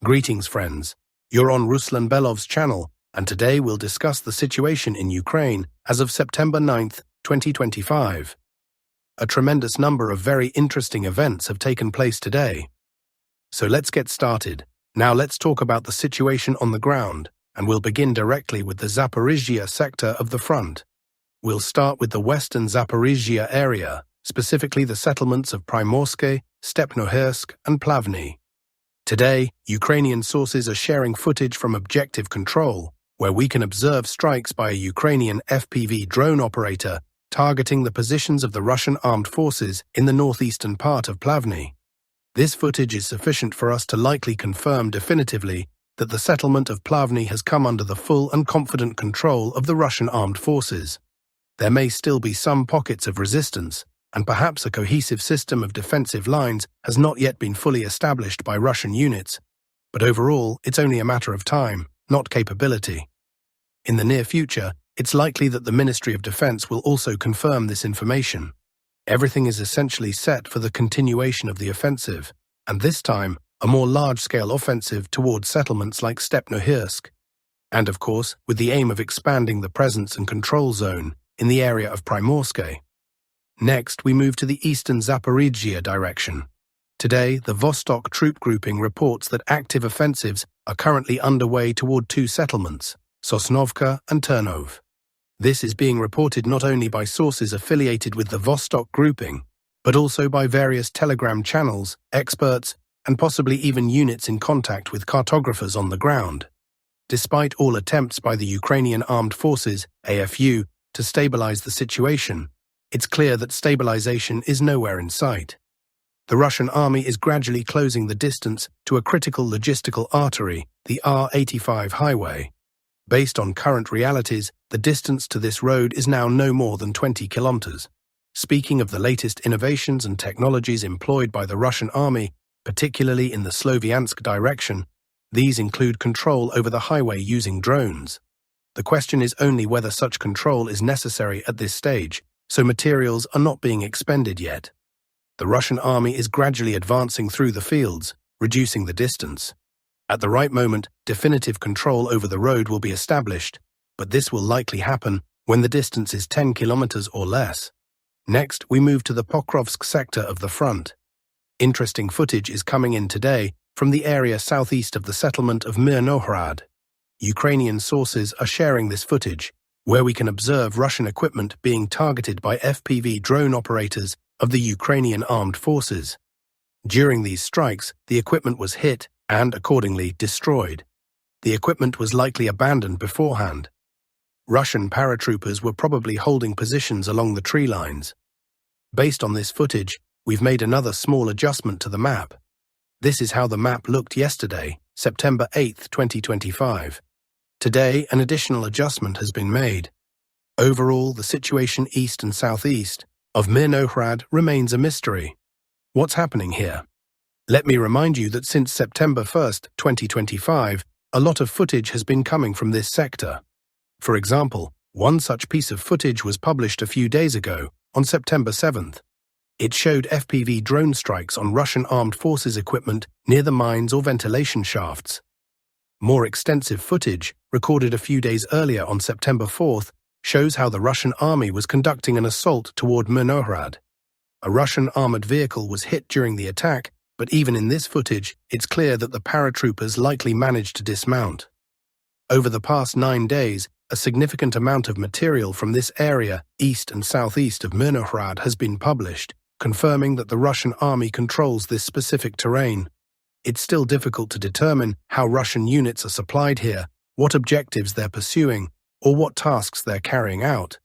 Greetings, friends. You're on Ruslan Belov's channel, and today we'll discuss the situation in Ukraine as of September 9th, 2025. A tremendous number of very interesting events have taken place today. So let's get started. Now let's talk about the situation on the ground, and we'll begin directly with the Zaporizhia sector of the front. We'll start with the western Zaporizhia area, specifically the settlements of Primorske, Stepnohirsk, and Plavny. Today, Ukrainian sources are sharing footage from objective control, where we can observe strikes by a Ukrainian FPV drone operator targeting the positions of the Russian armed forces in the northeastern part of Plavny. This footage is sufficient for us to likely confirm definitively that the settlement of Plavny has come under the full and confident control of the Russian armed forces. There may still be some pockets of resistance, and perhaps a cohesive system of defensive lines has not yet been fully established by Russian units, but overall it's only a matter of time, not capability. In the near future, it's likely that the Ministry of Defense will also confirm this information. Everything is essentially set for the continuation of the offensive, and this time, a more large-scale offensive towards settlements like Stepnohirsk, and of course, with the aim of expanding the presence and control zone in the area of Primorske. Next, we move to the eastern Zaporizhia direction. Today, the Vostok troop grouping reports that active offensives are currently underway toward two settlements, Sosnovka and Turnov. This is being reported not only by sources affiliated with the Vostok grouping, but also by various Telegram channels, experts, and possibly even units in contact with cartographers on the ground. Despite all attempts by the Ukrainian Armed Forces, AFU, to stabilize the situation, it's clear that stabilization is nowhere in sight. The Russian army is gradually closing the distance to a critical logistical artery, the R85 highway. Based on current realities, the distance to this road is now no more than 20 kilometers. Speaking of the latest innovations and technologies employed by the Russian army, particularly in the Sloviansk direction, these include control over the highway using drones. The question is only whether such control is necessary at this stage, so materials are not being expended yet. The Russian army is gradually advancing through the fields, reducing the distance. At the right moment, definitive control over the road will be established, but this will likely happen when the distance is 10 kilometers or less. Next, we move to the Pokrovsk sector of the front. Interesting footage is coming in today from the area southeast of the settlement of Mirnohrad. Ukrainian sources are sharing this footage, where we can observe Russian equipment being targeted by FPV drone operators of the Ukrainian armed forces. During these strikes, the equipment was hit and, accordingly, destroyed. The equipment was likely abandoned beforehand. Russian paratroopers were probably holding positions along the tree lines. Based on this footage, we've made another small adjustment to the map. This is how the map looked yesterday, September 8, 2025. Today, an additional adjustment has been made. Overall, the situation east and southeast of Mirnohrad remains a mystery. What's happening here? Let me remind you that since September 1st, 2025, a lot of footage has been coming from this sector. For example, one such piece of footage was published a few days ago, on September 7th. It showed FPV drone strikes on Russian armed forces equipment near the mines or ventilation shafts. More extensive footage, recorded a few days earlier on September 4th, shows how the Russian army was conducting an assault toward Mirnohrad. A Russian armored vehicle was hit during the attack, but even in this footage, it's clear that the paratroopers likely managed to dismount. Over the past 9 days, a significant amount of material from this area, east and southeast of Mirnohrad, has been published, confirming that the Russian army controls this specific terrain. It's still difficult to determine how Russian units are supplied here, what objectives they're pursuing, or what tasks they're carrying out.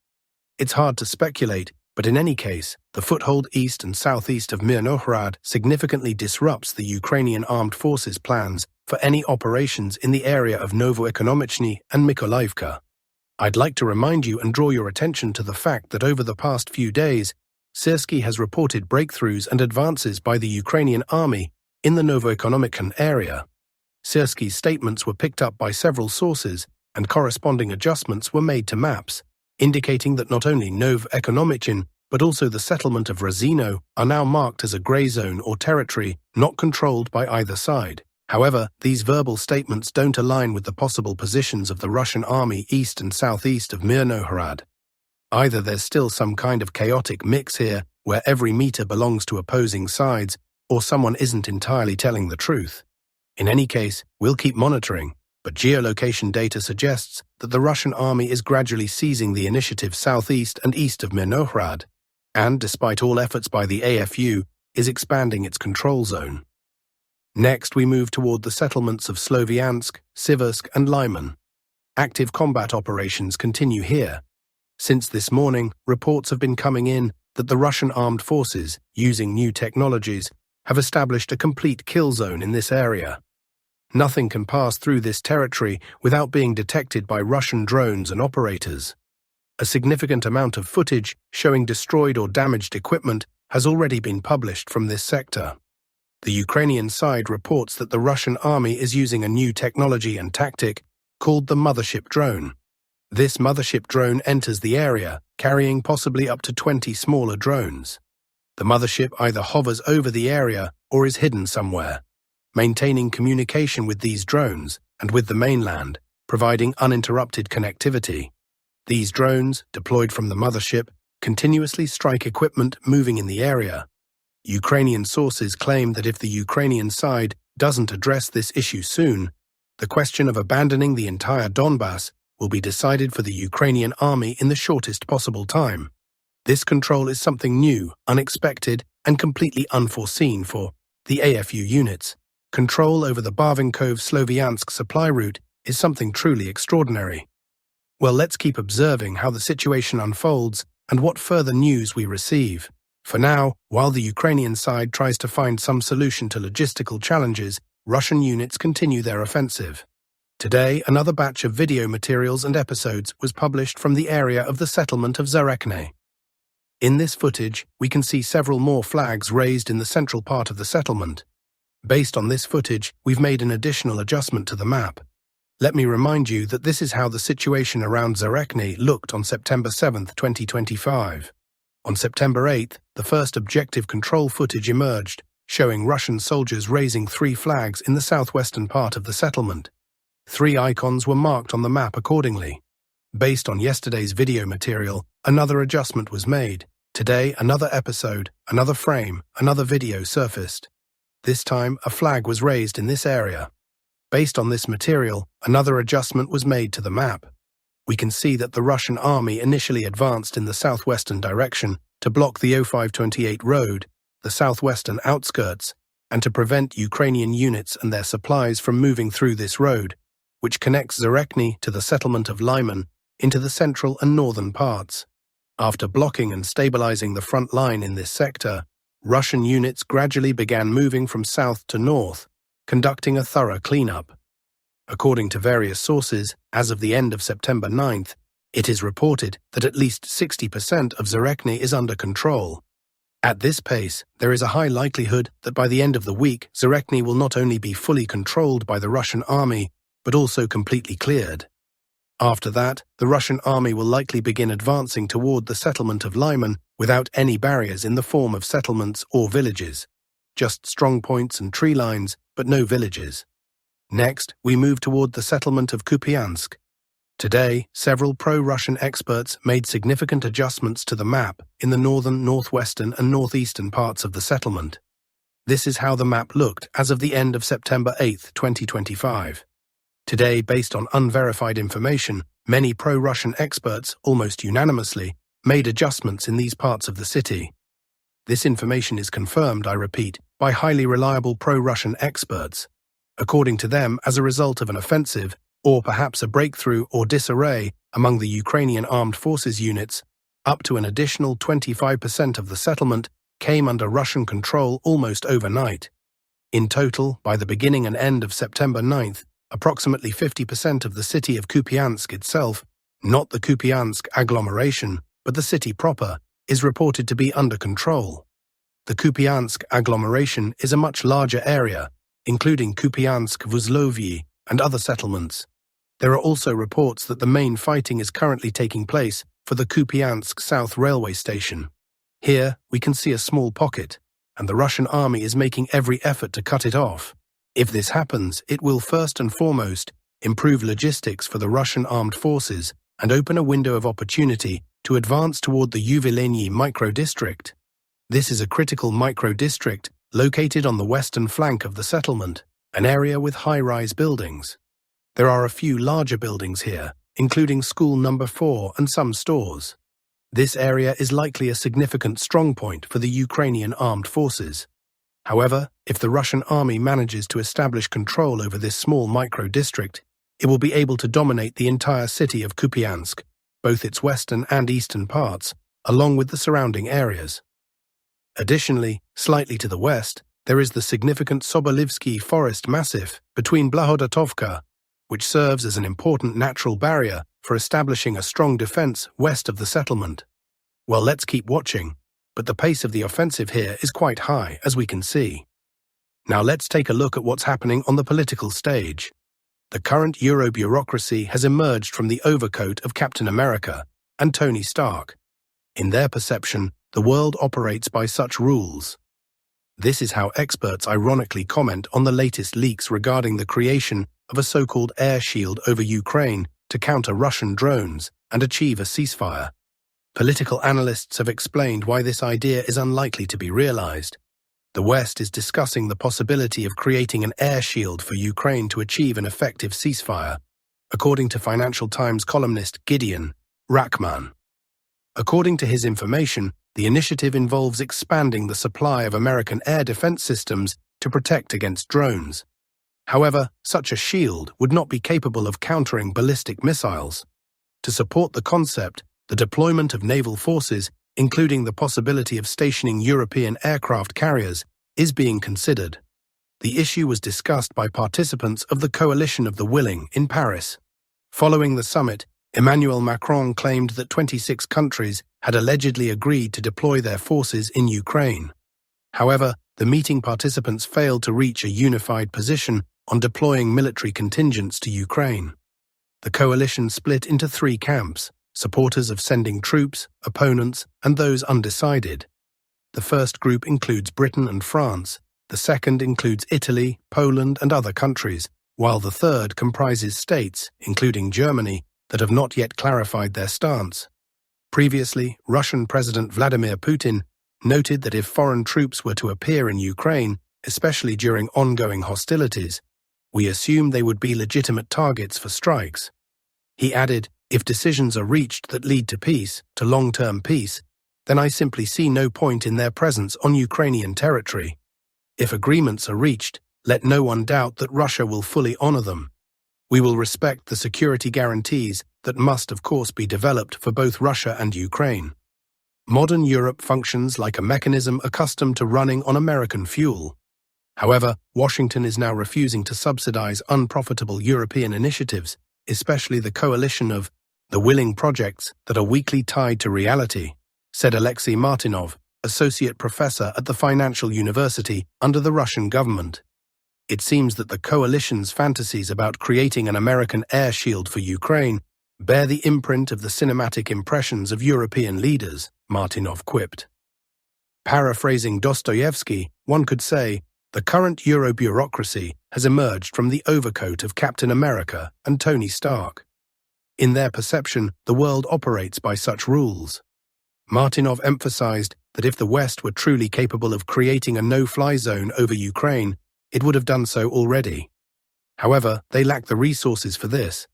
It's hard to speculate, but in any case, the foothold east and southeast of Mirnohrad significantly disrupts the Ukrainian armed forces' plans for any operations in the area of Novoekonomichny and Mykolaiivka. I'd like to remind you and draw your attention to the fact that over the past few days, Syrsky has reported breakthroughs and advances by the Ukrainian army in the Novoekonomichny area. Syrsky's statements were picked up by several sources, and corresponding adjustments were made to maps, indicating that not only Novoekonomichny but also the settlement of Razino are now marked as a grey zone or territory not controlled by either side. However, these verbal statements don't align with the possible positions of the Russian army east and southeast of Mirnohrad. Either there's still some kind of chaotic mix here where every meter belongs to opposing sides, or someone isn't entirely telling the truth. In any case, we'll keep monitoring, but geolocation data suggests that the Russian army is gradually seizing the initiative southeast and east of Mirnohrad, and, despite all efforts by the AFU, is expanding its control zone. Next, we move toward the settlements of Sloviansk, Siversk, and Lyman. Active combat operations continue here. Since this morning, reports have been coming in that the Russian armed forces, using new technologies, have established a complete kill zone in this area. Nothing can pass through this territory without being detected by Russian drones and operators. A significant amount of footage showing destroyed or damaged equipment has already been published from this sector. The Ukrainian side reports that the Russian army is using a new technology and tactic called the mothership drone. This mothership drone enters the area, carrying possibly up to 20 smaller drones. The mothership either hovers over the area or is hidden somewhere, maintaining communication with these drones and with the mainland, providing uninterrupted connectivity. These drones, deployed from the mothership, continuously strike equipment moving in the area. Ukrainian sources claim that if the Ukrainian side doesn't address this issue soon, the question of abandoning the entire Donbass will be decided for the Ukrainian army in the shortest possible time. This control is something new, unexpected, and completely unforeseen for the AFU units. Control over the Barvinkov-Sloviansk supply route is something truly extraordinary. Well, let's keep observing how the situation unfolds and what further news we receive. For now, while the Ukrainian side tries to find some solution to logistical challenges, Russian units continue their offensive. Today, another batch of video materials and episodes was published from the area of the settlement of Zarichne. In this footage, we can see several more flags raised in the central part of the settlement. Based on this footage, we've made an additional adjustment to the map. Let me remind you that this is how the situation around Zarichne looked on September 7, 2025. On September 8, the first objective control footage emerged, showing Russian soldiers raising 3 flags in the southwestern part of the settlement. 3 icons were marked on the map accordingly. Based on yesterday's video material, another adjustment was made. Today, another episode, another frame, another video surfaced. This time, a flag was raised in this area. Based on this material, another adjustment was made to the map. We can see that the Russian army initially advanced in the southwestern direction to block the 0528 road, the southwestern outskirts, and to prevent Ukrainian units and their supplies from moving through this road, which connects Zarichne to the settlement of Lyman into the central and northern parts. After blocking and stabilizing the front line in this sector, Russian units gradually began moving from south to north, conducting a thorough cleanup. According to various sources, as of the end of September 9th, it is reported that at least 60% of Zarichne is under control. At this pace, there is a high likelihood that by the end of the week, Zarichne will not only be fully controlled by the Russian army, but also completely cleared. After that, the Russian army will likely begin advancing toward the settlement of Lyman without any barriers in the form of settlements or villages. Just strong points and tree lines, but no villages. Next, we move toward the settlement of Kupiansk. Today, several pro-Russian experts made significant adjustments to the map in the northern, northwestern, and northeastern parts of the settlement. This is how the map looked as of the end of September 8, 2025. Today, based on unverified information, many pro-Russian experts, almost unanimously, made adjustments in these parts of the city. This information is confirmed, I repeat, by highly reliable pro-Russian experts. According to them, as a result of an offensive, or perhaps a breakthrough or disarray among the Ukrainian armed forces units, up to an additional 25% of the settlement came under Russian control almost overnight. In total, by the beginning and end of September 9th, approximately 50% of the city of Kupiansk itself, not the Kupiansk agglomeration, but the city proper, is reported to be under control. The Kupiansk agglomeration is a much larger area, including Kupiansk, Vuzlovyi, and other settlements. There are also reports that the main fighting is currently taking place for the Kupiansk South railway station. Here, we can see a small pocket, and the Russian army is making every effort to cut it off. If this happens, it will first and foremost improve logistics for the Russian armed forces and open a window of opportunity to advance toward the Yuvileny micro-district. This is a critical micro-district located on the western flank of the settlement, an area with high-rise buildings. There are a few larger buildings here, including School Number 4 and some stores. This area is likely a significant strongpoint for the Ukrainian armed forces. However, if the Russian army manages to establish control over this small micro-district, it will be able to dominate the entire city of Kupiansk, both its western and eastern parts, along with the surrounding areas. Additionally, slightly to the west, there is the significant Sobolivsky forest massif between Blahodatovka, which serves as an important natural barrier for establishing a strong defense west of the settlement. Well, let's keep watching, but the pace of the offensive here is quite high, as we can see. Now let's take a look at what's happening on the political stage. The current Euro bureaucracy has emerged from the overcoat of Captain America and Tony Stark. In their perception, the world operates by such rules. This is how experts ironically comment on the latest leaks regarding the creation of a so-called air shield over Ukraine to counter Russian drones and achieve a ceasefire. Political analysts have explained why this idea is unlikely to be realized. The West is discussing the possibility of creating an air shield for Ukraine to achieve an effective ceasefire, according to Financial Times columnist Gideon Rachman. According to his information, the initiative involves expanding the supply of American air defense systems to protect against drones. However, such a shield would not be capable of countering ballistic missiles. To support the concept, the deployment of naval forces, including the possibility of stationing European aircraft carriers, is being considered. The issue was discussed by participants of the Coalition of the Willing in Paris. Following the summit, Emmanuel Macron claimed that 26 countries had allegedly agreed to deploy their forces in Ukraine. However, the meeting participants failed to reach a unified position on deploying military contingents to Ukraine. The coalition split into three camps: supporters of sending troops, opponents, and those undecided. The first group includes Britain and France, the second includes Italy, Poland, and other countries, while the third comprises states, including Germany, that have not yet clarified their stance. Previously, Russian President Vladimir Putin noted that if foreign troops were to appear in Ukraine, especially during ongoing hostilities, we assume they would be legitimate targets for strikes. He added, "If decisions are reached that lead to peace, to long-term peace, then I simply see no point in their presence on Ukrainian territory. If agreements are reached, let no one doubt that Russia will fully honor them. We will respect the security guarantees that must, of course, be developed for both Russia and Ukraine." Modern Europe functions like a mechanism accustomed to running on American fuel. However, Washington is now refusing to subsidize unprofitable European initiatives, especially the coalition of the willing projects that are weakly tied to reality, said Alexei Martinov, associate professor at the Financial University under the Russian government. It seems that the coalition's fantasies about creating an American air shield for Ukraine bear the imprint of the cinematic impressions of European leaders, Martinov quipped. Paraphrasing Dostoevsky, one could say, the current Euro bureaucracy has emerged from the overcoat of Captain America and Tony Stark. In their perception, the world operates by such rules. Martinov emphasized that if the West were truly capable of creating a no-fly zone over Ukraine, it would have done so already. However, they lack the resources for this.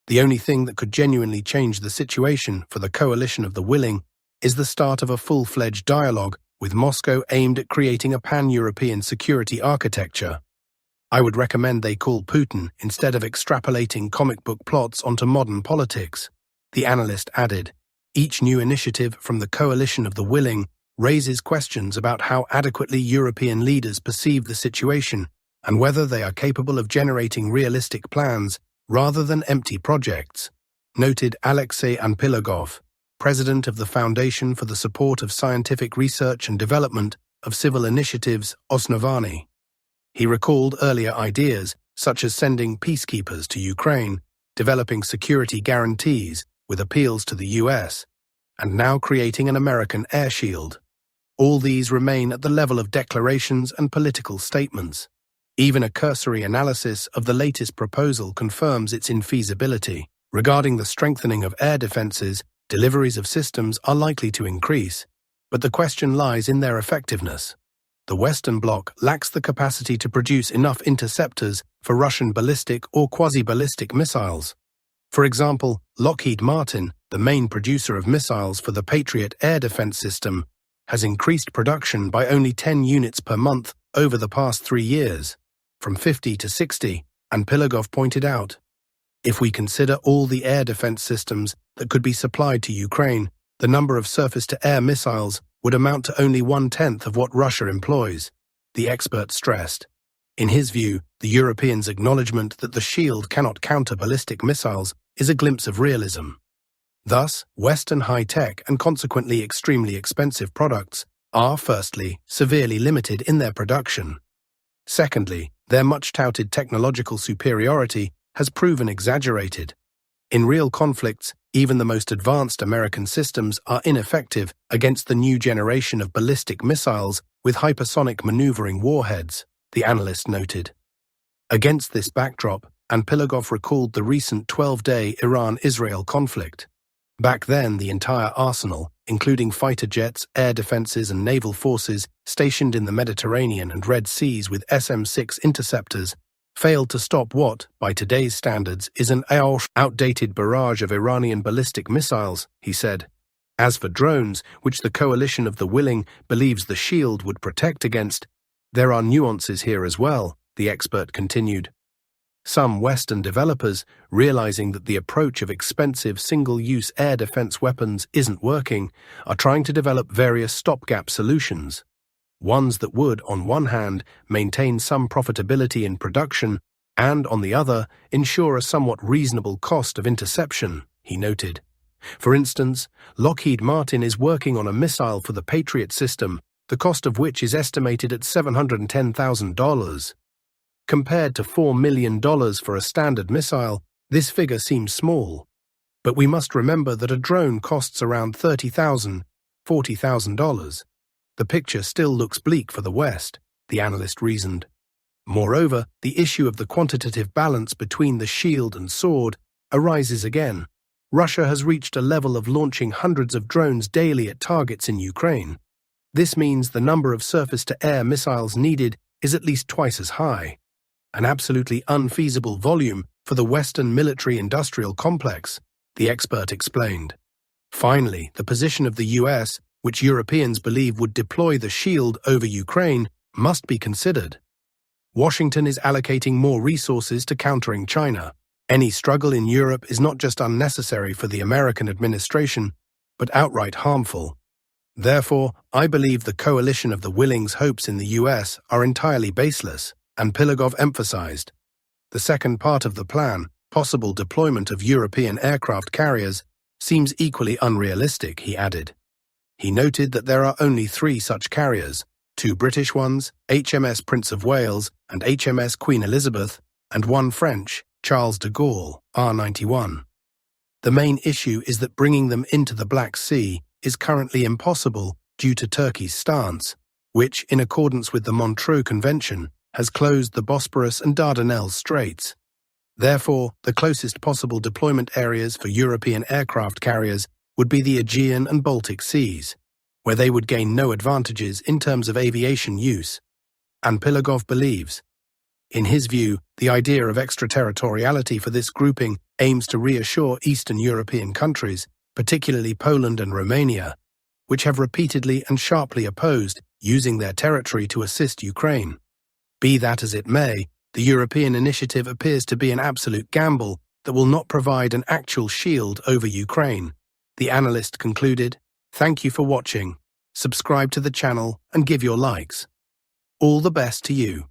The only thing that could genuinely change the situation for the coalition of the willing is the start of a full-fledged dialogue with Moscow aimed at creating a pan-European security architecture. I would recommend they call Putin instead of extrapolating comic book plots onto modern politics, the analyst added. Each new initiative from the coalition of the willing raises questions about how adequately European leaders perceive the situation and whether they are capable of generating realistic plans rather than empty projects, noted Alexei Anpilogov, president of the Foundation for the Support of Scientific Research and Development of Civil Initiatives, Osnovany. He recalled earlier ideas, such as sending peacekeepers to Ukraine, developing security guarantees with appeals to the US, and now creating an American air shield. All these remain at the level of declarations and political statements. Even a cursory analysis of the latest proposal confirms its infeasibility. Regarding the strengthening of air defenses, deliveries of systems are likely to increase, but the question lies in their effectiveness. The Western Bloc lacks the capacity to produce enough interceptors for Russian ballistic or quasi-ballistic missiles. For example, Lockheed Martin, the main producer of missiles for the Patriot air defense system, has increased production by only 10 units per month over the past 3 years, from 50 to 60, and Pilogov pointed out. If we consider all the air defense systems that could be supplied to Ukraine, the number of surface-to-air missiles would amount to only 1/10 of what Russia employs, the expert stressed. In his view, the Europeans' acknowledgement that the shield cannot counter ballistic missiles is a glimpse of realism. Thus, Western high-tech and consequently extremely expensive products are, firstly, severely limited in their production. Secondly, their much-touted technological superiority has proven exaggerated. In real conflicts, even the most advanced American systems are ineffective against the new generation of ballistic missiles with hypersonic maneuvering warheads, the analyst noted. Against this backdrop, Pilogov recalled the recent 12-day Iran-Israel conflict. Back then, the entire arsenal, including fighter jets, air defenses, and naval forces stationed in the Mediterranean and Red Seas with SM-6 interceptors, failed to stop what, by today's standards, is an outdated barrage of Iranian ballistic missiles, he said. As for drones, which the coalition of the willing believes the shield would protect against, there are nuances here as well, the expert continued. Some Western developers, realizing that the approach of expensive single-use air defense weapons isn't working, are trying to develop various stopgap solutions. Ones that would, on one hand, maintain some profitability in production and, on the other, ensure a somewhat reasonable cost of interception, he noted. For instance, Lockheed Martin is working on a missile for the Patriot system, the cost of which is estimated at $710,000. Compared to $4 million for a standard missile, this figure seems small. But we must remember that a drone costs around $30,000, $40,000. The picture still looks bleak for the West, the analyst reasoned. Moreover, the issue of the quantitative balance between the shield and sword arises again. Russia has reached a level of launching hundreds of drones daily at targets in Ukraine. This means the number of surface-to-air missiles needed is at least twice as high. An absolutely unfeasible volume for the Western military-industrial complex, the expert explained. Finally, the position of the US, which Europeans believe would deploy the shield over Ukraine, must be considered. Washington is allocating more resources to countering China. Any struggle in Europe is not just unnecessary for the American administration, but outright harmful. Therefore, I believe the coalition of the willing's hopes in the US are entirely baseless, and Pilogov emphasized. The second part of the plan, possible deployment of European aircraft carriers, seems equally unrealistic, he added. He noted that there are only 3 such carriers, 2 British ones, HMS Prince of Wales and HMS Queen Elizabeth, and 1 French, Charles de Gaulle, R-91. The main issue is that bringing them into the Black Sea is currently impossible due to Turkey's stance, which, in accordance with the Montreux Convention, has closed the Bosporus and Dardanelles Straits. Therefore, the closest possible deployment areas for European aircraft carriers would be the Aegean and Baltic Seas, where they would gain no advantages in terms of aviation use. And Pilogov believes. In his view, the idea of extraterritoriality for this grouping aims to reassure Eastern European countries, particularly Poland and Romania, which have repeatedly and sharply opposed using their territory to assist Ukraine. Be that as it may, the European initiative appears to be an absolute gamble that will not provide an actual shield over Ukraine, the analyst concluded. Thank you for watching. Subscribe to the channel and give your likes. All the best to you.